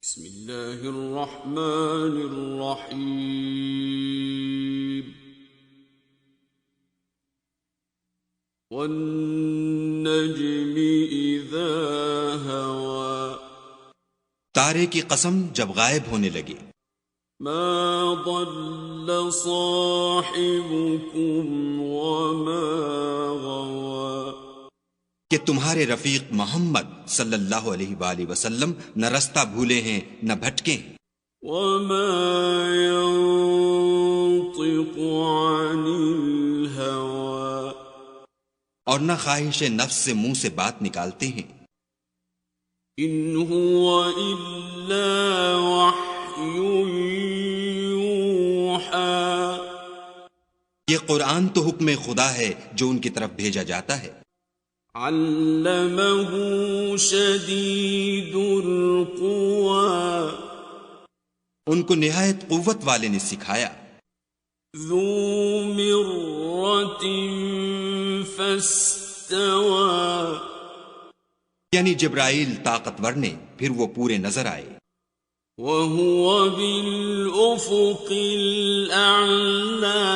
بسم اللہ الرحمن الرحیم والنجم اذا ہوا تارے کی قسم جب غائب ہونے لگے. ما ضل صاحبكم وما غوا کہ تمہارے رفیق محمد صلی اللہ علیہ وآلہ وسلم نہ رستہ بھولے ہیں نہ بھٹکے ہیں. وما ينطق عن الهوى اور نہ خواہش نفس سے منہ سے بات نکالتے ہیں. ان هو الا وحی یوحى یہ قرآن تو حکم خدا ہے جو ان کی طرف بھیجا جاتا ہے. علمه شدید القوى ان کو نہایت قوت والے نے سکھایا. ذو مرة فاستوى یعنی جبرائیل طاقتور نے پھر وہ پورے نظر آئے. وهو بالافق الاعلى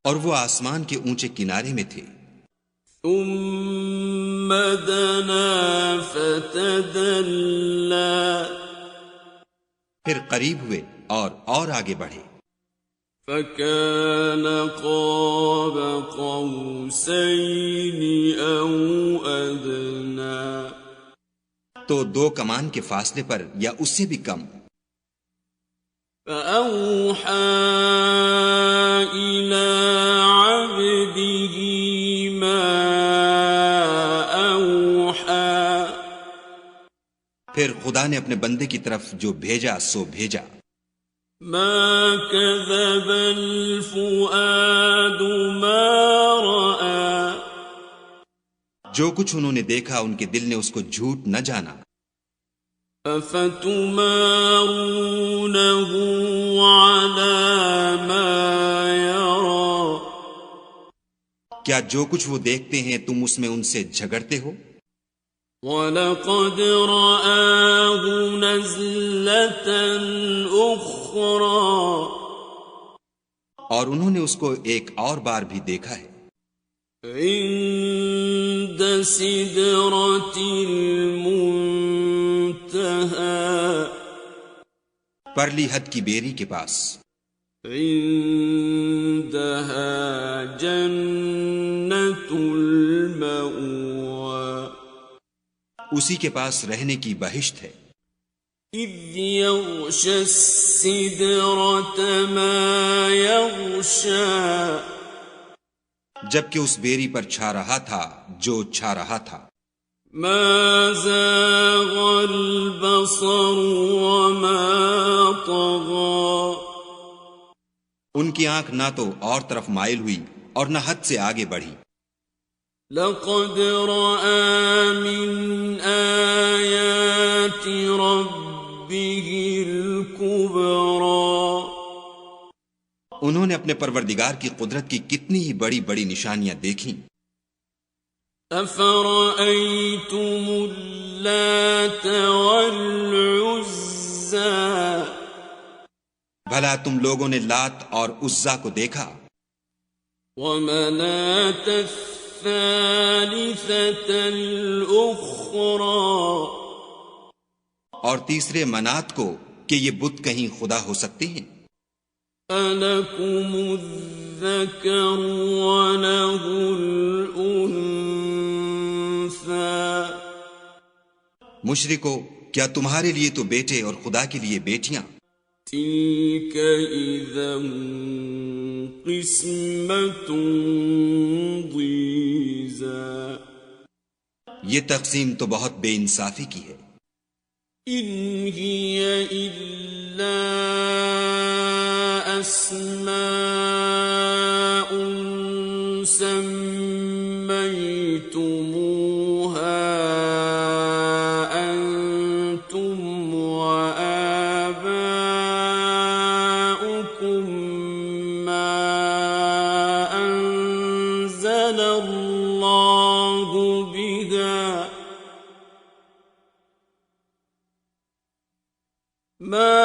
اور وہ آسمان کے اونچے کنارے میں تھے. ثم دنا فتدلى پھر قریب ہوئے اور آگے بڑھے. فكان قاب قوسين أو أدنى تو 2 کمان کے فاصلے پر یا اس سے بھی کم. فأوحى إلى عبده ما أوحى پھر خدا نے اپنے بندے کی طرف جو بھیجا سو بھیجا. ما كذب الفؤاد ما رأى جو کچھ انہوں نے دیکھا ان کے دل نے اس کو جھوٹ نہ جانا. أفتمارونه على ما يرى کیا جو کچھ وہ دیکھتے ہیں تم اس میں ان سے جھگڑتے ہو؟ وَلَقَدْ رَآهُ نَزْلَةً أُخْرَى اور انہوں نے اس کو ایک اور بار بھی دیکھا ہے. عند سدرة المنتهى پرلی حد کی بیری کے پاس. عندها جنة المأوى اسی کے پاس رہنے کی بہشت ہے. اذ یغشی السدرة ما یغشی جبکہ اس بیری پر چھا رہا تھا جو چھا رہا تھا. ما زاغ البصر وما طغى ان کی آنکھ نہ تو اور طرف مائل ہوئی اور نہ حد سے آگے بڑھی. لقد رأى من آيات ربه الكبرى انہوں نے اپنے پروردگار کی قدرت کی کتنی ہی بڑی بڑی نشانیاں دیکھیں. أفرأيتم اللات والعزى بھلا تم لوگوں نے لات اور عزا کو دیکھا. ومناة الثالثة الأخرى اور تیسرے منات کو کہ یہ بت کہیں خدا ہو سکتے ہیں. أَلَكُمُ الذَّكَرُ وَلَهُ الْأُنثَى مشرکو کیا تمہارے لیے تو بیٹے اور خدا کے لیے بیٹیاں؟ تِلْكَ إِذًا قِسْمَةٌ ضِیزَى یہ تقسیم تو بہت بے انصافی کی ہے. إِنْ هِيَ إِلَّا أَسْمَاءٌ سَمَّيْتُمُوهَا أَنْتُمْ وَآبَاؤُكُمْ مَا أَنزَلَ اللَّهُ بِهَا ما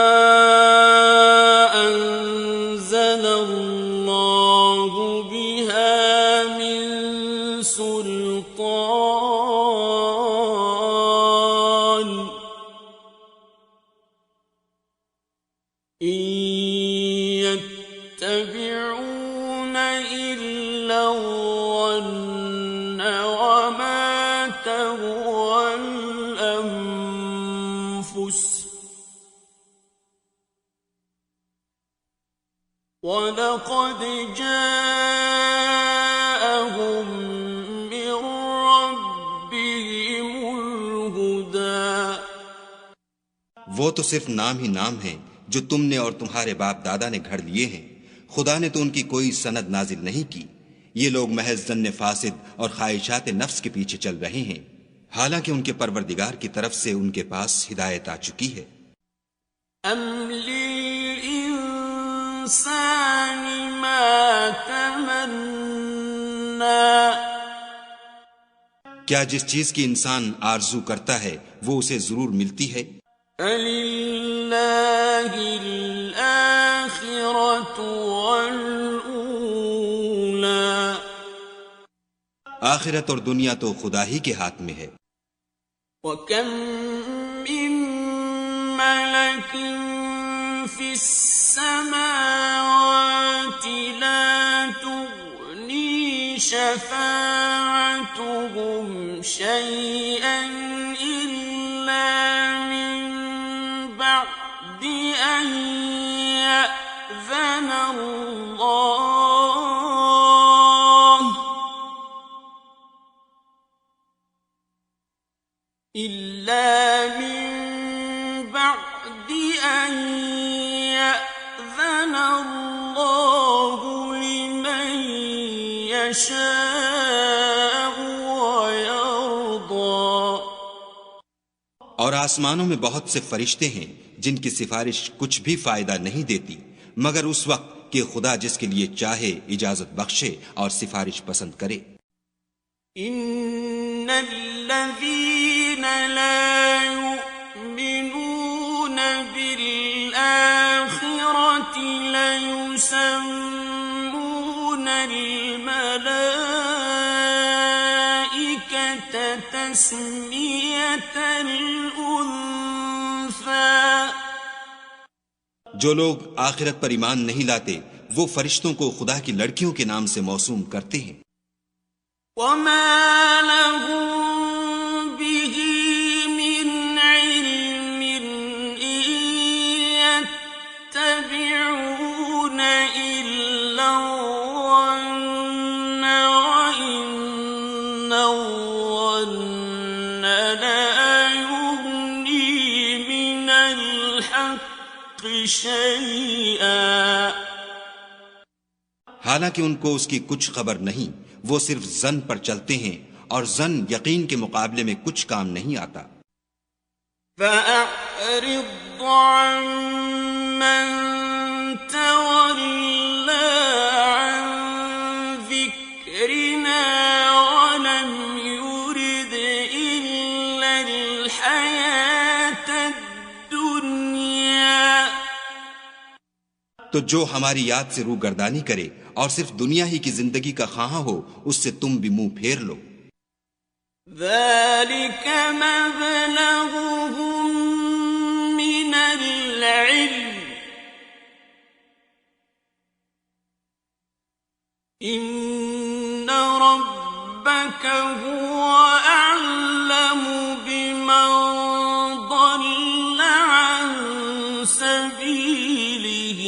أنزل الله بها من سلطان إن يتبعون إلا الظن وما تهوى الأنفس وَلَقَدْ جَاءَهُم مِّن رَّبِّهِمُ الْهُدَىٰ۔ وہ تو صرف نام ہی نام ہیں جو تم نے اور تمہارے باپ دادا نے گھڑ لیے ہیں، خدا نے تو ان کی کوئی سند نازل نہیں کی۔ یہ لوگ محض ظن فاسد اور خواہشات نفس کے پیچھے چل رہے ہیں، حالانکہ ان کے پروردگار کی طرف سے ان کے پاس ہدایت آ چکی ہے۔ أَمْ لِلْإِنسَانِ مَا تَمَنَّىٰ، کیا جس چیز کی انسان آرزو کرتا ہے وہ اسے ضرور ملتی ہے؟ فَلِلَّهِ الْآخِرَةُ وَالْأُولَىٰ، آخرت اور دنیا تو خدا ہی کے ہاتھ میں ہے۔ وَكَم مِّن مَّلَكٍ فِي السَّمَاوَاتِ لَا تُغْنِي شَفَاعَتُهُمْ شَيْئًا إِلَّا مِن بَعْدِ أَن يَأْذَنَ اللَّهُ إِلَّا مِن بَعْدِ أَن يَأْذَنَ اللَّهُ لِمَن يَشَاءُ وَيَرْضَىٰ۔ اور آسمانوں میں بہت سے فرشتے ہیں جن کی سفارش کچھ بھی فائدہ نہیں دیتی مگر اس وقت کہ خدا جس کے لیے چاہے اجازت بخشے اور سفارش پسند کرے۔ إِنَّ الَّذِينَ لَا يُؤْمِنُونَ بِالْآخِرَةِ لَيُسَمُّونَ الْمَلَائِكَةَ تَسْمِيَةَ الْأُنثَىٰ۔ جو لوگ آخرت پر ایمان نہیں لاتے وہ فرشتوں کو خدا کی لڑکیوں کے نام سے موسوم کرتے ہیں۔ وَمَا لَهُم بِهِ مِنْ عِلْمٍ إِن يَتَّبِعُونَ إِلَّا الظَّنَّ وَإِنَّ الظَّنَّ لَا يُغْنِي مِنَ الْحَقِّ شَيْئًا۔ حالانکہ ان کو اس کی کچھ خبر نہیں، وہ صرف ظن پر چلتے ہیں اور ظن یقین کے مقابلے میں کچھ کام نہیں آتا۔ فَأَعْرِضْ عَمَّن تَوَلَّىٰ عَن ذِكْرِنَا وَلَمْ يُرِدْ إِلَّا الْحَيَاةَ الدُّنْيَا۔ تو جو ہماری یاد سے روگردانی کرے اور صرف دنیا ہی کی زندگی کا خواہاں ہو اس سے تم بھی منہ پھیر لو۔ ذَلِكَ مَبْلَغُهُم مِّنَ الْعِلْمِ إِنَّ رَبَّكَ هُوَ أَعْلَمُ بِمَن ضَلَّ عَن سَبِيلِهِ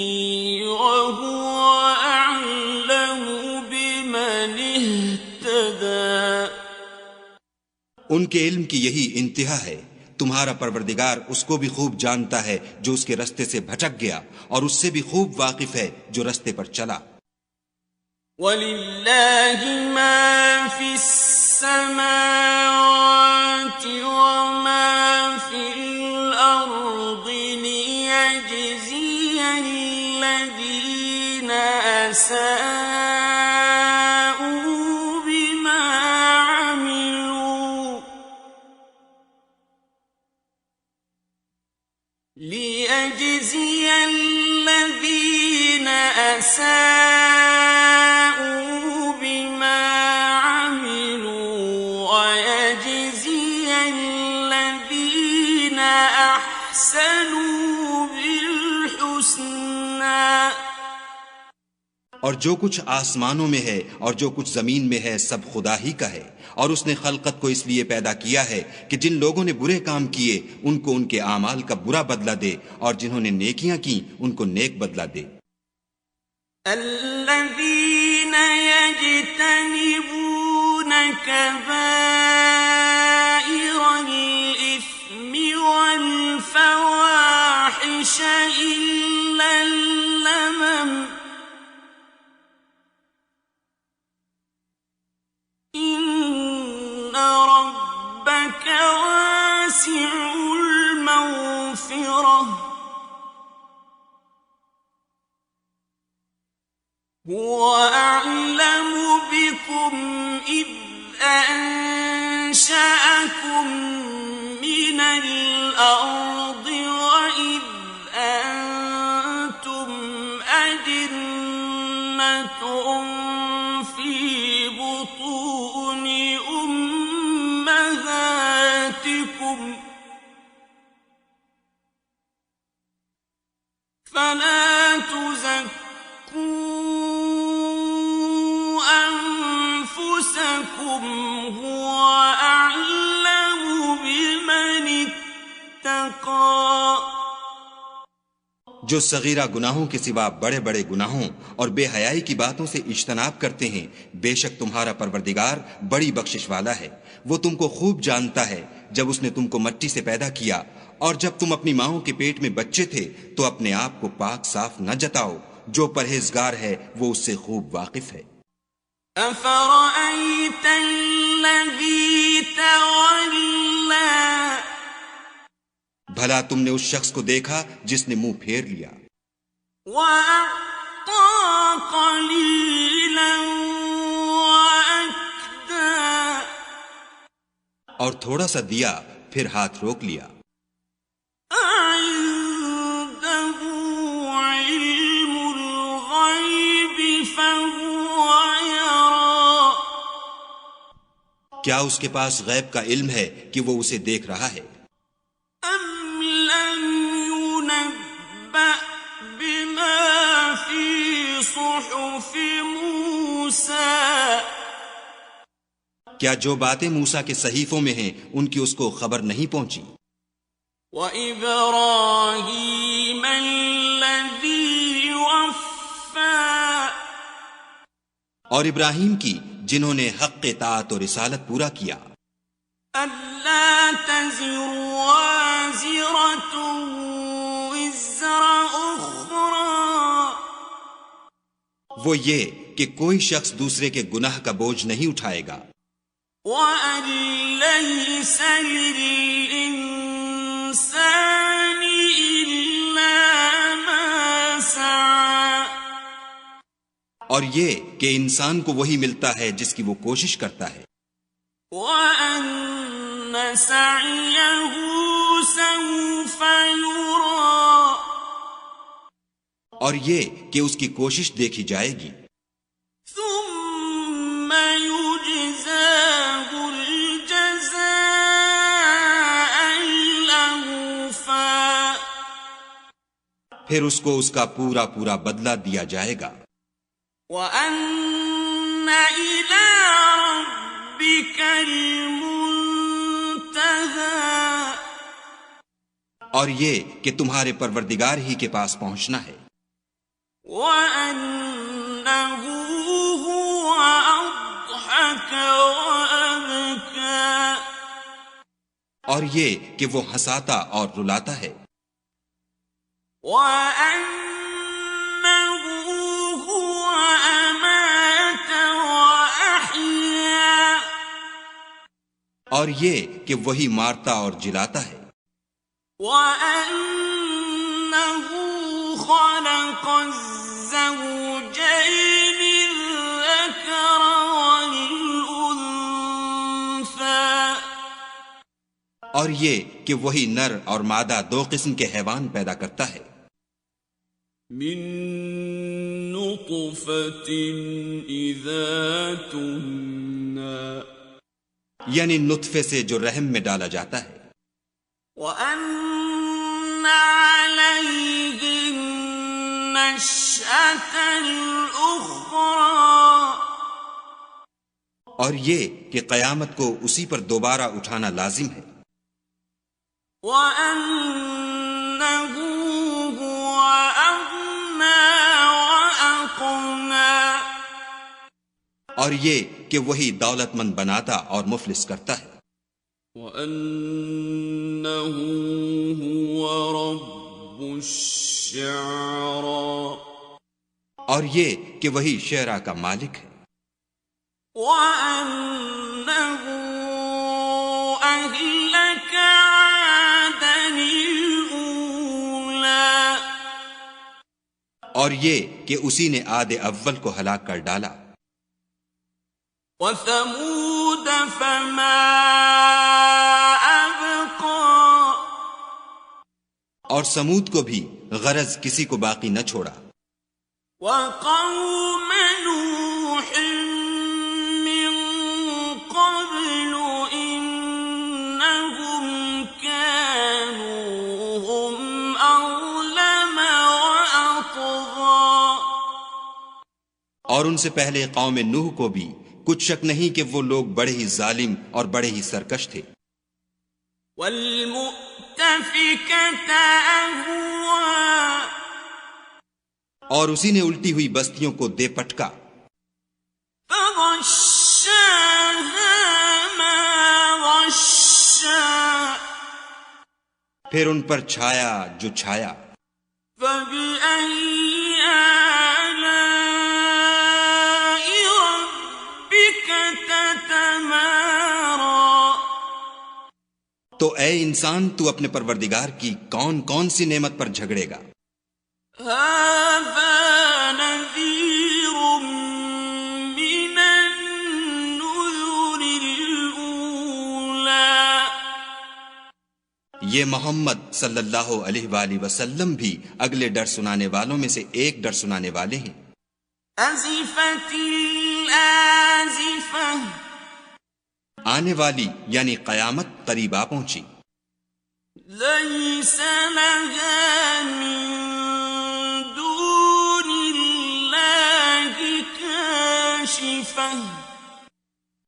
وَهُوَ أَعْلَمُ بِمَنِ اهْتَدَىٰ۔ ان کے علم کی یہی انتہا ہے، تمہارا پروردگار اس کو بھی خوب جانتا ہے جو اس کے رستے سے بھٹک گیا اور اس سے بھی خوب واقف ہے جو رستے پر چلا۔ وَلِلَّهِ مَا فِي السَّمَاوَاتِ وَمَا فِي الْأَرْضِ لِيَجْزِيَ الَّذِينَ أَسَاءُوا بِمَا عَمِلُوا لِيَجْزِيَ الَّذِينَ أَسَاءُوا بِمَا عَمِلُوا وَيَجْزِيَ الَّذِينَ أَحْسَنُوا بِالْحُسْنَى۔ اور جو کچھ آسمانوں میں ہے اور جو کچھ زمین میں ہے سب خدا ہی کا ہے، اور اس نے خلقت کو اس لیے پیدا کیا ہے کہ جن لوگوں نے برے کام کیے ان کو ان کے اعمال کا برا بدلہ دے، اور جنہوں نے نیکیاں کی ان کو نیک بدلہ دے۔ الذين يجتنبون كبائر الإثم والفواحش إلا اللمم إن ربك واسع المغفرة هو أعلم بكم إذ أنشأكم من الأرض وإذ أنتم أجنة في بطون أمهاتكم فلا تزكوا أنفسكم هو أعلم بمن اتقى۔ جو صغیرہ گناہوں کے سوا بڑے بڑے گناہوں اور بے حیائی کی باتوں سے اجتناب کرتے ہیں، بے شک تمہارا پروردگار بڑی بخشش والا ہے۔ وہ تم کو خوب جانتا ہے جب اس نے تم کو مٹی سے پیدا کیا، اور جب تم اپنی ماؤں کے پیٹ میں بچے تھے تو اپنے آپ کو پاک صاف نہ جتاؤ۔ جو پرہیزگار ہے وہ اس سے خوب واقف ہے۔ أَفَرَأَيْتَ الَّذِي تَوَلَّى بھلا تم نے اس شخص کو دیکھا جس نے منہ پھیر لیا وَأَعْطَى قَلِيلًا وَأَكْدَى، اور تھوڑا سا دیا پھر ہاتھ روک لیا۔ أَعِندَهُ عِلْمُ الْغَيْبِ فَهُوَ يَرَى، کیا اس کے پاس غیب کا علم ہے کہ وہ اسے دیکھ رہا ہے؟ أَمْ لَمْ يُنَبَّأْ بِمَا فِي صُحُفِ مُوسَىٰ، کیا جو باتیں موسیٰ کے صحیفوں میں ہیں ان کی اس کو خبر نہیں پہنچی؟ وَإِبْرَاهِيمَ الَّذِي وَفَّىٰ، اور ابراہیم کی جنہوں نے حق اطاعت و رسالت پورا کیا۔ أَلَّا تَزِرُ وَازِرَةٌ وِزْرَ أُخْرَىٰ، وہ یہ کہ کوئی شخص دوسرے کے گناہ کا بوجھ نہیں اٹھائے گا، وَأَن لَّيْسَ لِلْإِنسَانِ إِلَّا مَا سَعَىٰ، اور یہ کہ انسان کو وہی ملتا ہے جس کی وہ کوشش کرتا ہے۔ وَأَنَّ سَعْيَهُ سَوْفَ يُرَىٰ، اور یہ کہ اس کی کوشش دیکھی جائے گی۔ ثُمَّ يُجْزَاهُ الْجَزَاءَ الْأَوْفَىٰ، پھر اس کو اس کا پورا پورا بدلہ دیا جائے گا۔ وَأَنَّ إِلَىٰ رَبِّكَ الْمُنتَهَىٰ، اور یہ کہ تمہارے پروردگار ہی کے پاس پہنچنا ہے۔ وَأَنَّهُ هُوَ أَضْحَكَ وَأَبْكَىٰ، اور یہ کہ وہ ہنساتا اور رلاتا ہے۔ وَأَنَّهُ هُوَ أَمَاتَ وَأَحْيَا، اور یہ کہ وہی مارتا اور جلاتا ہے۔ وَأَنَّهُ خَلَقَ الزَّوْجَيْنِ الذَّكَرَ وَالْأُنثَىٰ، اور یہ کہ وہی نر اور مادہ دو قسم کے حیوان پیدا کرتا ہے، من نطفة اذا تمنى، یعنی نطفے سے جو رحم میں ڈالا جاتا ہے، وَأَنَّ عَلَيْهِ النَّشْأَةَ الْأُخْرَى، اور یہ کہ قیامت کو اسی پر دوبارہ اٹھانا لازم ہے، وَأَنَّهُ هُوَ أَغْنَى وَأَقْنَى، اور یہ کہ وہی دولت مند بناتا اور مفلس کرتا ہے، وَأَنَّهُ هُوَ رَبُّ الشِّعْرَى، اور یہ کہ وہی شعرا کا مالک ہے، وَأَنَّهُ أَهْلَكَ عَادًا الْأُولَى، اور یہ کہ اسی نے عاد اول کو ہلاک کر ڈالا، وَثَمُودَ فَمَا أَبْقَى، اور سمود کو بھی غرض کسی کو باقی نہ چھوڑا، وَقَوْمَ نُوحٍ مِّن قَبْلُ إِنَّهُمْ كَانُوا هُمْ أَظْلَمَ وَأَطْغَىٰ، اور ان سے پہلے قوم نوح کو بھی کچھ شک نہیں کہ وہ لوگ بڑے ہی ظالم اور بڑے ہی سرکش تھے، وَالْمُؤْتَفِكَةَ أَهْوَىٰ، اور اسی نے الٹی ہوئی بستیوں کو دے پٹکا، فَغَشَّاهَا مَا غَشَّىٰ، پھر ان پر چھایا جو چھایا، فَبِأَيِّ آلَاءِ رَبِّكَ تَتَمَارَىٰ، تو اے انسان تو اپنے پروردگار کی کون کون سی نعمت پر جھگڑے گا، هَٰذَا نَذِيرٌ مِّنَ النُّذُرِ الْأُولَىٰ، یہ محمد صلی اللہ علیہ وآلہ وسلم بھی اگلے ڈر سنانے والوں میں سے ایک ڈر سنانے والے ہیں، أَزِفَتِ الْآزِفَةُ، آنے والی یعنی قیامت قریب آ پہنچی، لَيْسَ لَهَا مِن دُونِ اللَّهِ كَاشِفَةٌ،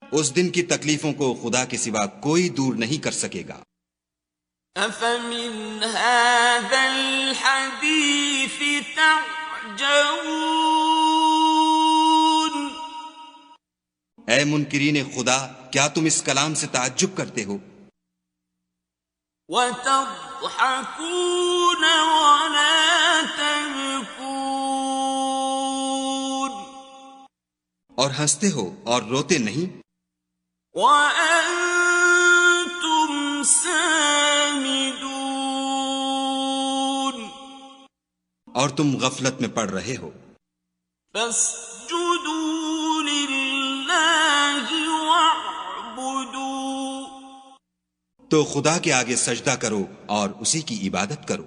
اس دن کی تکلیفوں کو خدا کے سوا کوئی دور نہیں کر سکے گا، أَفَمِنْ هَٰذَا الْحَدِيثِ تَعْجَبُونَ، اے منکرین خدا کیا تم اس کلام سے تعجب کرتے ہو، وَتَضْحَكُونَ وَلَا تَبْكُونَ، اور ہنستے ہو اور روتے نہیں، وَأَنتُمْ سَامِدُونَ، اور تم غفلت میں پڑ رہے ہو، فَاسْجُدُوا لِلَّهِ وَاعْبُدُوا، تو خدا کے آگے سجدہ کرو اور اسی کی عبادت کرو،